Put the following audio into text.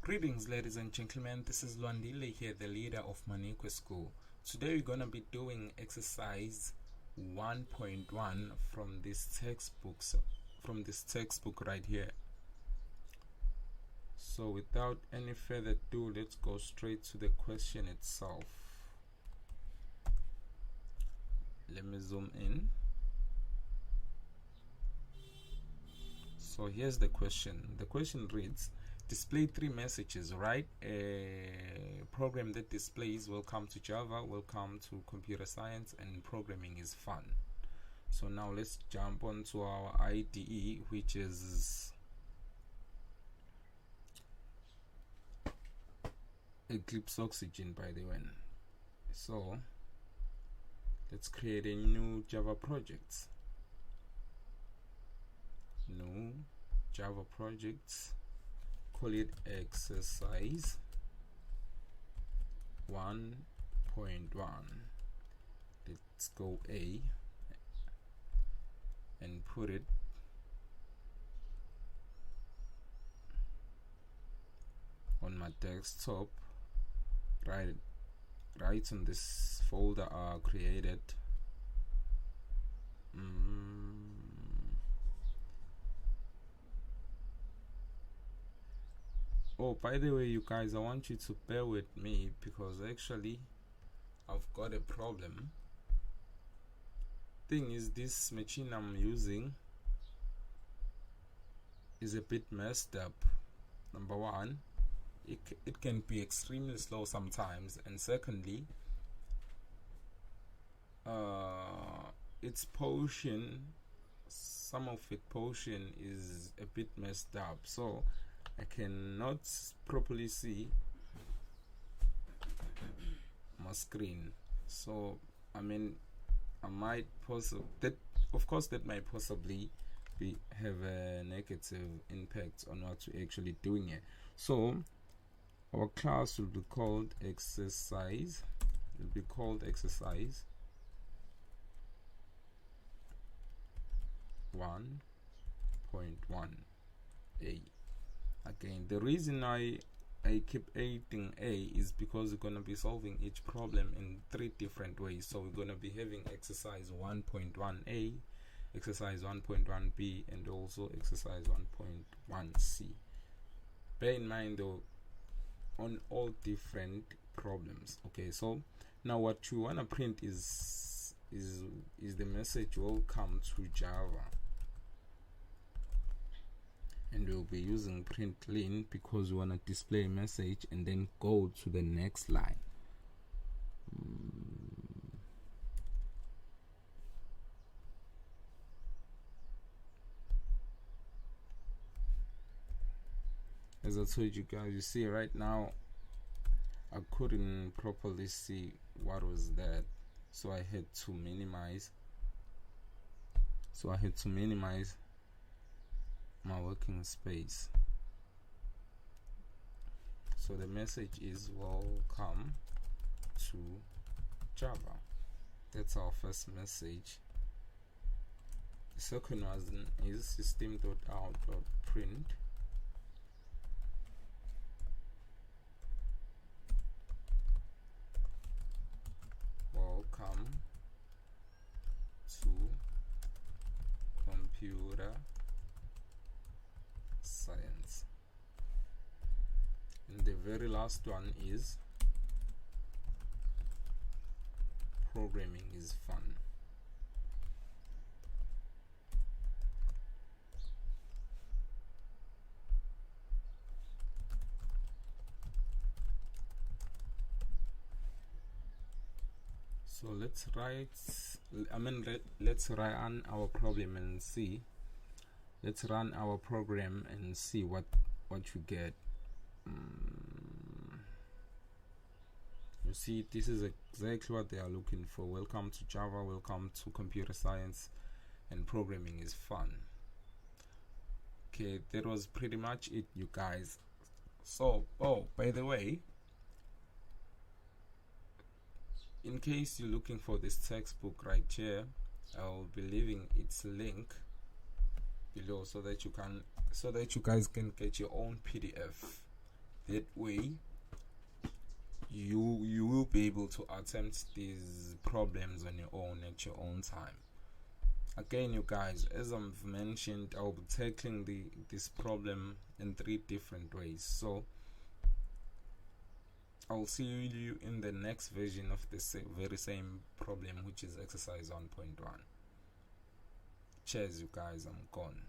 Greetings, ladies and gentlemen. This is Lwandile here, the leader of Manikwe School. Today we're going to be doing exercise 1.1 from this textbook right here. So without any further ado, let's go straight to the question itself. Let me zoom in. So here's the question. The question reads, display 3 messages, right? A program that displays welcome to Java, welcome to computer science, and programming is fun. So now let's jump onto our IDE, which is Eclipse Oxygen, by the way. So let's create a new Java project. New Java project. Call it exercise 1.1. Let's go A and put it on my desktop. Right on this folder are created. Oh, by the way, you guys, I want you to bear with me because actually I've got a problem. Thing is, this machine I'm using is a bit messed up. Number one, it can be extremely slow sometimes, and secondly, its portion, some of its portion is a bit messed up, so I cannot properly see my screen. So I mean, that might possibly have a negative impact on what we're actually doing here. So our class will be called exercise. It will be called exercise 1.1a. Again, the reason I keep adding A is because we're going to be solving each problem in 3 different ways. So we're going to be having exercise 1.1a, exercise 1.1b, and also exercise 1.1c. Bear in mind though, on all different problems. Okay, so now what you want to print is the message welcome to Java. And we'll be using print line because we want to display a message and then go to the next line. As I told you guys, you see right now I couldn't properly see what was that, so I had to minimize my working space. So the message is welcome to Java. That's our first message. The second one is system.out.print welcome to computer science. And the very last one is programming is fun. So let's run our problem and see. Let's run our program and see what you get. You see, this is exactly what they are looking for. Welcome to Java, welcome to computer science, and programming is fun. Okay, that was pretty much it, you guys. So, oh, by the way, in case you're looking for this textbook right here, I'll be leaving its link below so that you guys can get your own PDF. That way you will be able to attempt these problems on your own at your own time. Again, you guys, as I've mentioned, I'll be tackling this problem in 3 different ways. So I'll see you in the next version of the very same problem, which is exercise 1.1. Cheers, you guys, I'm gone.